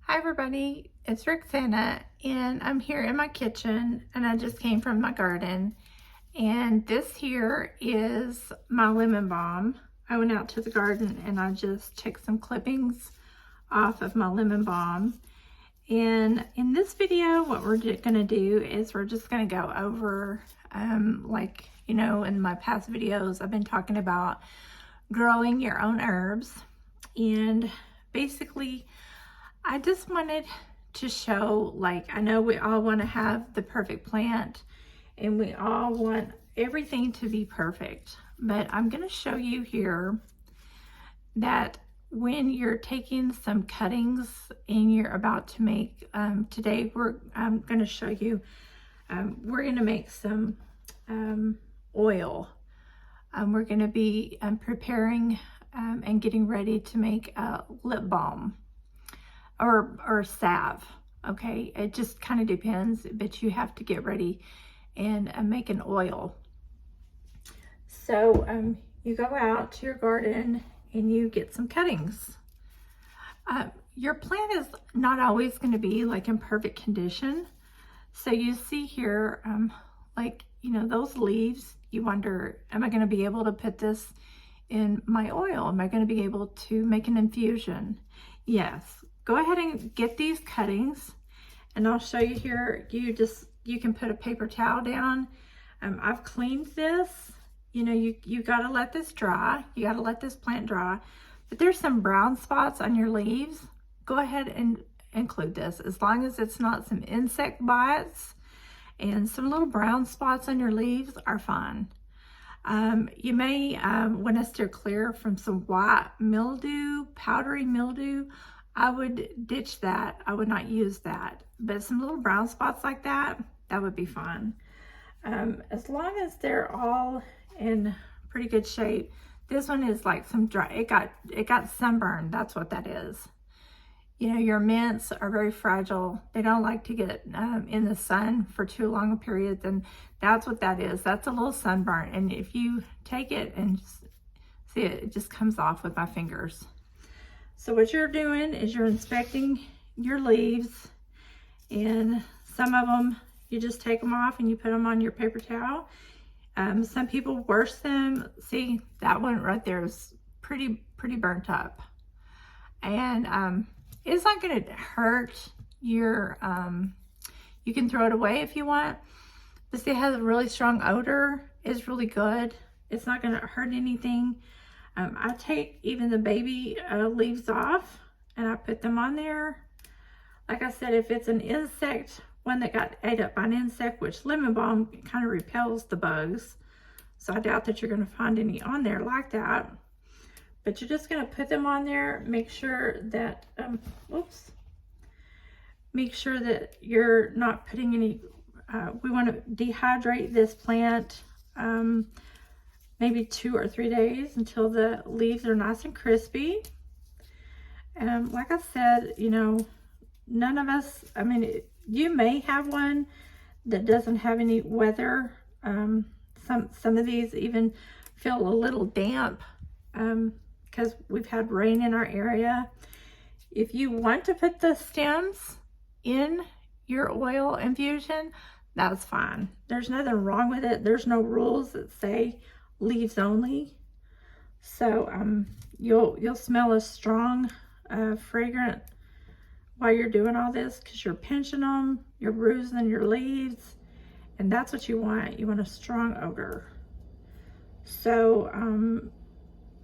Hi everybody, it's Rexanna and I'm here in my kitchen and I just came from my garden, and this here is my lemon balm. I went out to the garden and I just took some clippings off of my lemon balm, and in this video what we're going to do is we're just going to go over like you know, in my past videos I've been talking about growing your own herbs, and basically I just wanted to show, like, I know we all want to have the perfect plant and we all want everything to be perfect, but I'm going to show you here that when you're taking some cuttings and you're about to make, today I'm going to show you, we're going to make some oil. We're going to be preparing and getting ready to make a lip balm. Or salve, okay? It just kind of depends, but you have to get ready and make an oil. So you go out to your garden and you get some cuttings. Your plant is not always going to be like in perfect condition. So you see here, like, you know, those leaves, you wonder, am I going to be able to put this in my oil? Am I going to be able to make an infusion? Yes. Go ahead and get these cuttings, and I'll show you here. You can put a paper towel down. I've cleaned this. You know, you got to let this dry. You got to let this plant dry. But there's some brown spots on your leaves. Go ahead and include this, as long as it's not some insect bites, and some little brown spots on your leaves are fine. You may want to steer clear from some white mildew, powdery mildew. I would ditch that. I would not use that. But some little brown spots like that, that would be fine. As long as they're all in pretty good shape. This one is like some dry, it got sunburned. That's what that is. You know, your mints are very fragile. They don't like to get in the sun for too long a period, and that's what that is. That's a little sunburn. And if you take it and see it just comes off with my fingers. So what you're doing is you're inspecting your leaves, and some of them you just take them off and you put them on your paper towel. Some people wash them. See, that one right there is pretty burnt up, and it's not going to hurt your, you can throw it away if you want, but see, it has a really strong odor. It's really good. It's not going to hurt anything. I take even the baby leaves off and I put them on there. Like I said, if it's an insect, one that got ate up by an insect, which lemon balm kind of repels the bugs, so I doubt that you're going to find any on there like that. But you're just going to put them on there. Make sure that, make sure that you're not putting any, we want to dehydrate this plant maybe 2 or 3 days until the leaves are nice and crispy. Like I said, you know, none of us, I mean, you may have one that doesn't have any weather. Some of these even feel a little damp because we've had rain in our area. If you want to put the stems in your oil infusion, that's fine. There's nothing wrong with it. There's no rules that say leaves only. So you'll smell a strong fragrant while you're doing all this, because you're pinching them, you're bruising your leaves, and that's what you want. You want a strong odor. So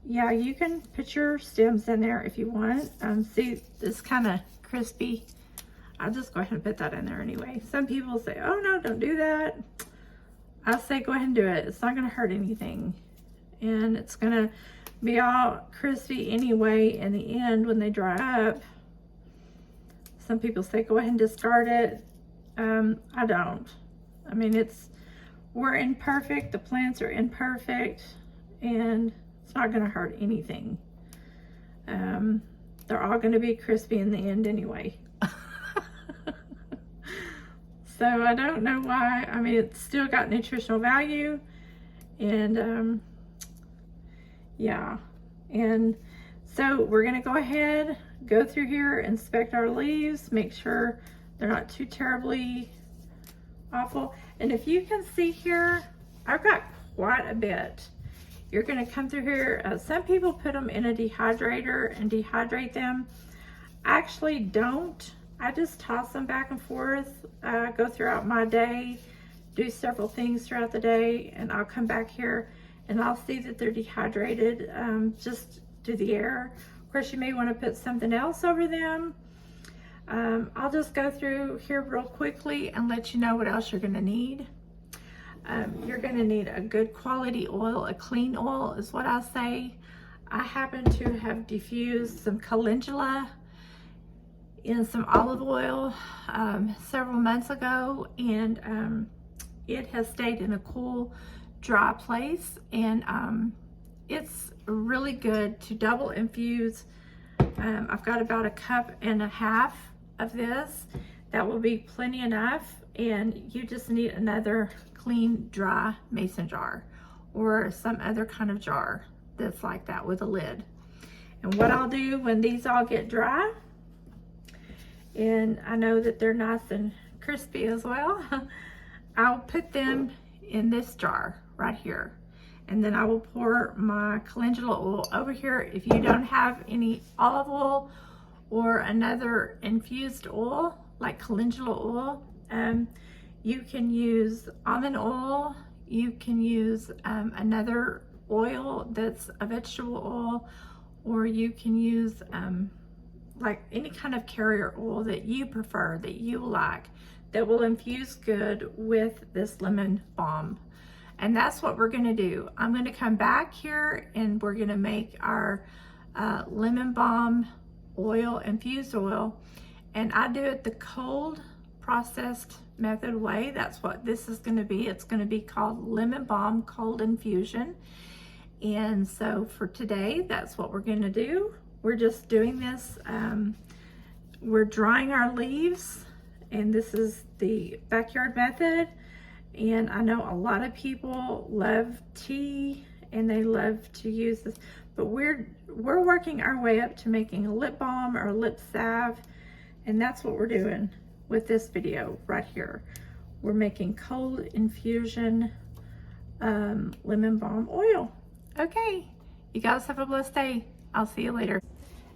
yeah, you can put your stems in there if you want. See, it's kind of crispy. I'll just go ahead and put that in there anyway. Some people say, oh no, don't do that. I say go ahead and do it. It's not going to hurt anything. And it's going to be all crispy anyway in the end when they dry up. Some people say go ahead and discard it. I don't. I mean, we're imperfect. The plants are imperfect. And it's not going to hurt anything. They're all going to be crispy in the end anyway. So I don't know why. I mean, it's still got nutritional value, and yeah. And so we're gonna go ahead, go through here, inspect our leaves, make sure they're not too terribly awful. And if you can see here, I've got quite a bit. You're going to come through here. Some people put them in a dehydrator and dehydrate them. I actually don't. I just toss them back and forth, go throughout my day, do several things throughout the day, and I'll come back here and I'll see that they're dehydrated just to the air. Of course, you may want to put something else over them. I'll just go through here real quickly and let you know what else you're going to need. You're going to need a good quality oil, a clean oil is what I say. I happen to have diffused some calendula in some olive oil several months ago, and it has stayed in a cool, dry place, and it's really good to double infuse. I've got about 1.5 cups of this. That will be plenty enough, and you just need another clean, dry mason jar or some other kind of jar that's like that with a lid. And what I'll do when these all get dry, and I know that they're nice and crispy as well, I'll put them in this jar right here. And then I will pour my calendula oil over here. If you don't have any olive oil or another infused oil like calendula oil, you can use almond oil, you can use another oil that's a vegetable oil, or you can use like any kind of carrier oil that you prefer, that you like, that will infuse good with this lemon balm. And that's what we're gonna do. I'm gonna come back here and we're gonna make our lemon balm oil, infused oil, and I do it the cold processed method way. That's what this is gonna be. It's gonna be called lemon balm cold infusion. And so for today, that's what we're gonna do. We're just doing this, we're drying our leaves, and this is the backyard method. And I know a lot of people love tea and they love to use this, but we're working our way up to making a lip balm or a lip salve, and that's what we're doing with this video right here. We're making cold infusion lemon balm oil. Okay, you guys have a blessed day. I'll see you later.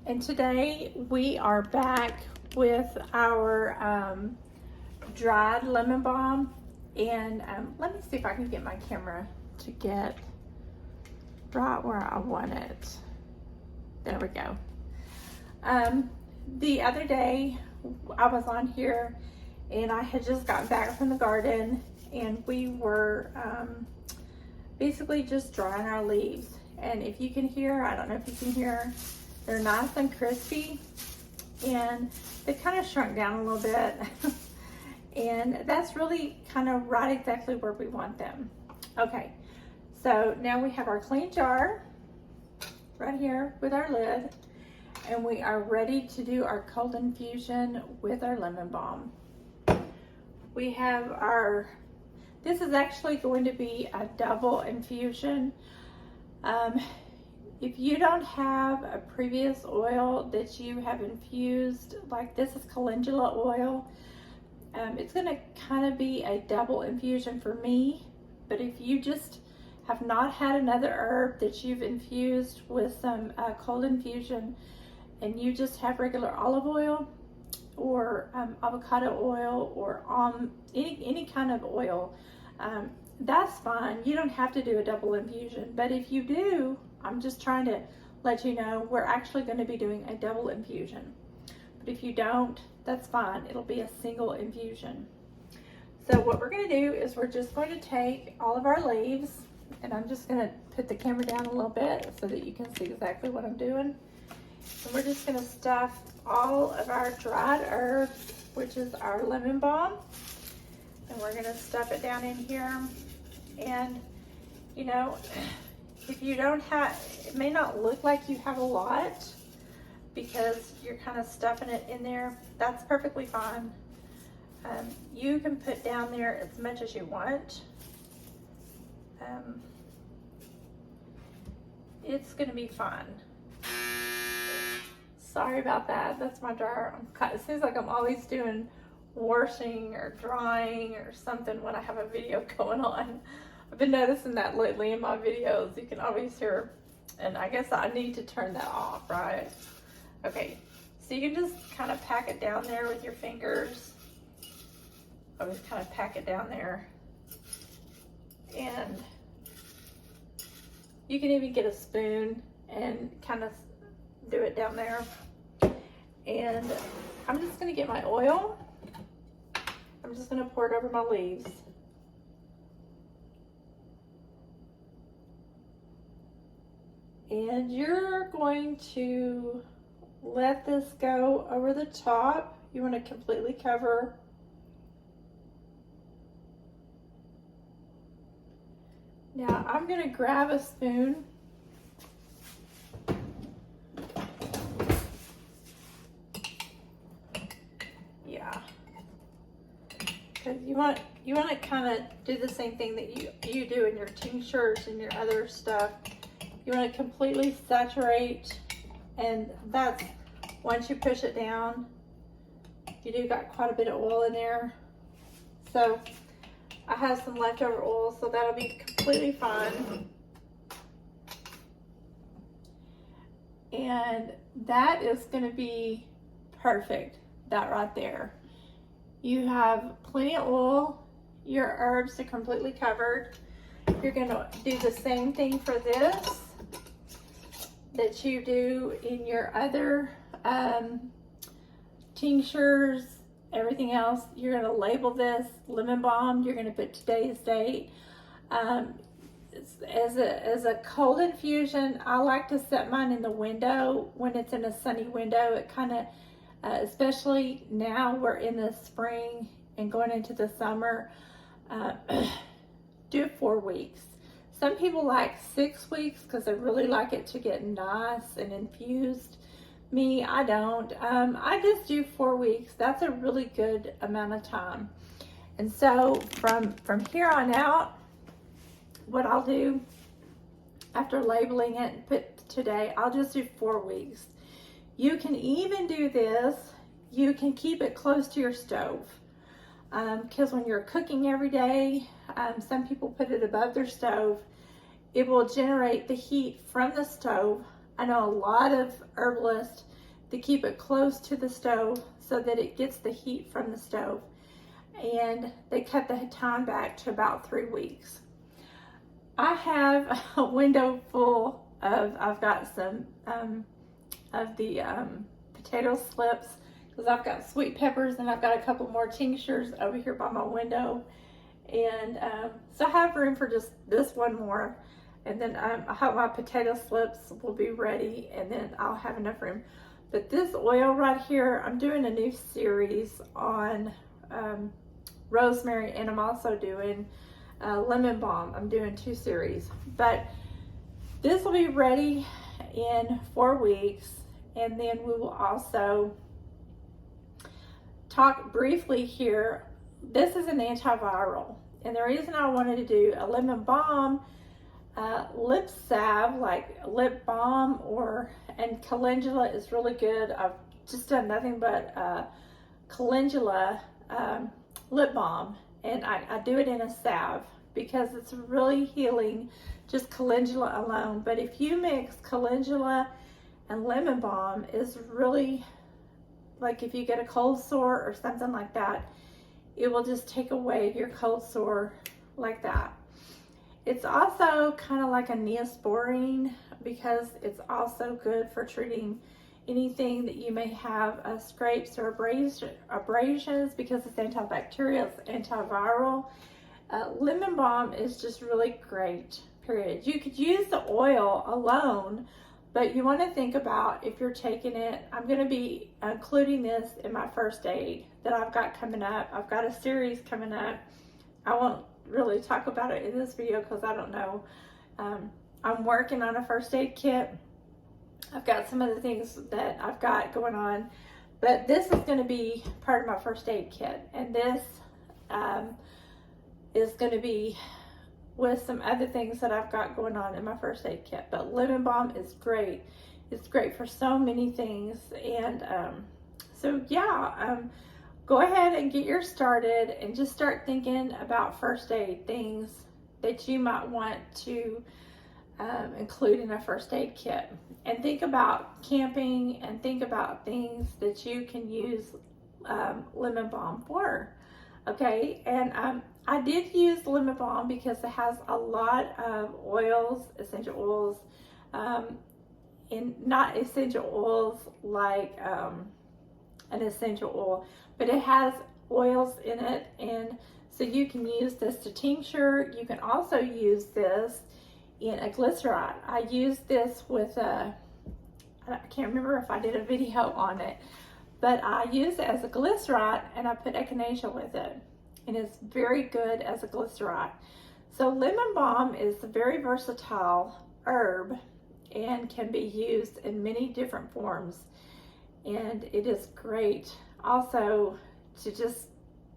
And today we are back with our dried lemon balm. And let me see if I can get my camera to get right where I want it. There we go. The other day I was on here and I had just gotten back from the garden, and we were basically just drying our leaves. And if you can hear, I don't know if you can hear, they're nice and crispy, and they kind of shrunk down a little bit. And that's really kind of right exactly where we want them. Okay, so now we have our clean jar right here with our lid, and we are ready to do our cold infusion with our lemon balm. We have our, this is actually going to be a double infusion. If you don't have a previous oil that you have infused, like this is calendula oil, it's going to kind of be a double infusion for me. But if you just have not had another herb that you've infused with some cold infusion, and you just have regular olive oil or avocado oil or any kind of oil, that's fine. You don't have to do a double infusion. But if you do, I'm just trying to let you know we're actually going to be doing a double infusion. But if you don't, that's fine. It'll be a single infusion. So what we're going to do is we're just going to take all of our leaves, and I'm just going to put the camera down a little bit so that you can see exactly what I'm doing. And we're just going to stuff all of our dried herbs, which is our lemon balm, and we're going to stuff it down in here. And you know, if you don't have, it may not look like you have a lot because you're kind of stuffing it in there. That's perfectly fine. You can put down there as much as you want. It's going to be fun. Sorry about that. That's my dryer. It seems like I'm always doing washing or drying or something when I have a video going on. I've been noticing that lately in my videos. You can always hear, and I guess I need to turn that off, right? Okay, so you can just kind of pack it down there with your fingers. I just kind of pack it down there. And you can even get a spoon and kind of do it down there. And I'm just gonna get my oil. I'm just gonna pour it over my leaves. And you're going to let this go over the top. You want to completely cover. Now I'm going to grab a spoon. Yeah. Because you want to kind of do the same thing that you do in your tinctures and your other stuff. You want to completely saturate, and that's once you push it down, you do got quite a bit of oil in there. So I have some leftover oil, so that'll be completely fine. And that is going to be perfect, that right there. You have plenty of oil, your herbs are completely covered. You're going to do the same thing for this that you do in your other tinctures, everything else. You're going to label this lemon balm. You're going to put today's date. As a cold infusion, I like to set mine in the window when it's in a sunny window. It kind of, especially now we're in the spring and going into the summer, do it 4 weeks. Some people like 6 weeks because they really like it to get nice and infused. Me, I don't. I just do 4 weeks. That's a really good amount of time. And so from here on out, what I'll do after labeling it and put today, I'll just do 4 weeks. You can even do this, you can keep it close to your stove. Because when you're cooking every day, some people put it above their stove. It will generate the heat from the stove. I know a lot of herbalists, they keep it close to the stove so that it gets the heat from the stove. And they cut the time back to about 3 weeks. I have a window full of, I've got some of the potato slips, because I've got sweet peppers and I've got a couple more tinctures over here by my window. And so I have room for just this one more. And then I hope my potato slips will be ready, and then I'll have enough room. But this oil right here, I'm doing a new series on rosemary, and I'm also doing lemon balm. I'm doing 2 series. But this will be ready in 4 weeks, and then we will also talk briefly here. This is an antiviral, and the reason I wanted to do a lemon balm, lip salve, like lip balm, and calendula is really good. I've just done nothing but calendula lip balm, and I do it in a salve because it's really healing, just calendula alone. But if you mix calendula and lemon balm, is really, like if you get a cold sore or something like that, it will just take away your cold sore like that. It's also kind of like a Neosporin because it's also good for treating anything that you may have scrapes or abrasions, because it's antibacterial, it's antiviral. Lemon balm is just really great, period. You could use the oil alone, but you want to think about if you're taking it. I'm going to be including this in my first aid that I've got coming up. I've got a series coming up. I won't really talk about it in this video because I don't know. I'm working on a first aid kit. I've got some other things that I've got going on, but this is going to be part of my first aid kit, and this is going to be with some other things that I've got going on in my first aid kit. But lemon balm is great It's great for so many things. And so yeah, go ahead and get yours started and just start thinking about first aid things that you might want to include in a first aid kit. And think about camping and think about things that you can use lemon balm for. Okay, and I did use lemon balm because it has a lot of oils, essential oils, and not essential oils like an essential oil, but it has oils in it. And so you can use this to tincture. You can also use this in a glycerol. I used this with I can't remember if I did a video on it, but I used it as a glycerol and I put echinacea with it, and it's very good as a glycerol. So lemon balm is a very versatile herb and can be used in many different forms, and it is great also to just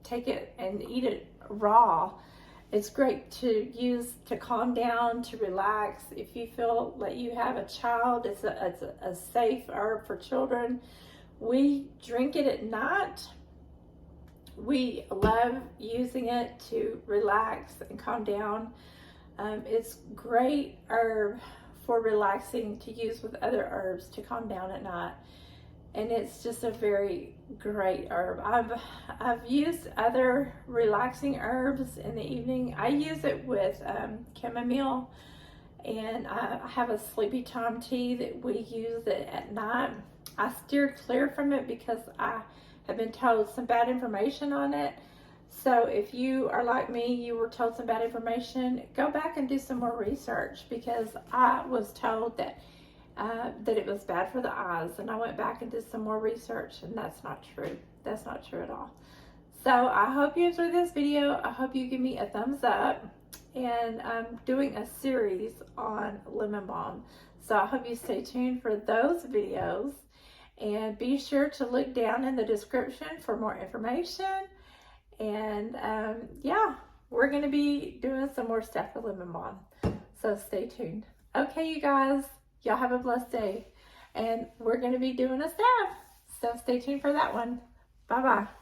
take it and eat it raw. It's great to use to calm down, to relax. If you feel like you have a child, it's a safe herb for children. We drink it at night. We love using it to relax and calm down. It's great herb for relaxing to use with other herbs to calm down at night. And it's just a very great herb. I've used other relaxing herbs in the evening. I use it with chamomile, and I have a sleepy time tea that we use it at night. I steered clear from it because I have been told some bad information on it. So if you are like me, you were told some bad information, go back and do some more research, because I was told that it was bad for the eyes, and I went back and did some more research, and that's not true. That's not true at all. So I hope you enjoyed this video. I hope you give me a thumbs up, and I'm doing a series on lemon balm. So I hope you stay tuned for those videos, and be sure to look down in the description for more information. And yeah, we're going to be doing some more stuff with lemon balm. So stay tuned. Okay, you guys. Y'all have a blessed day, and we're going to be doing a salve, so stay tuned for that one. Bye-bye.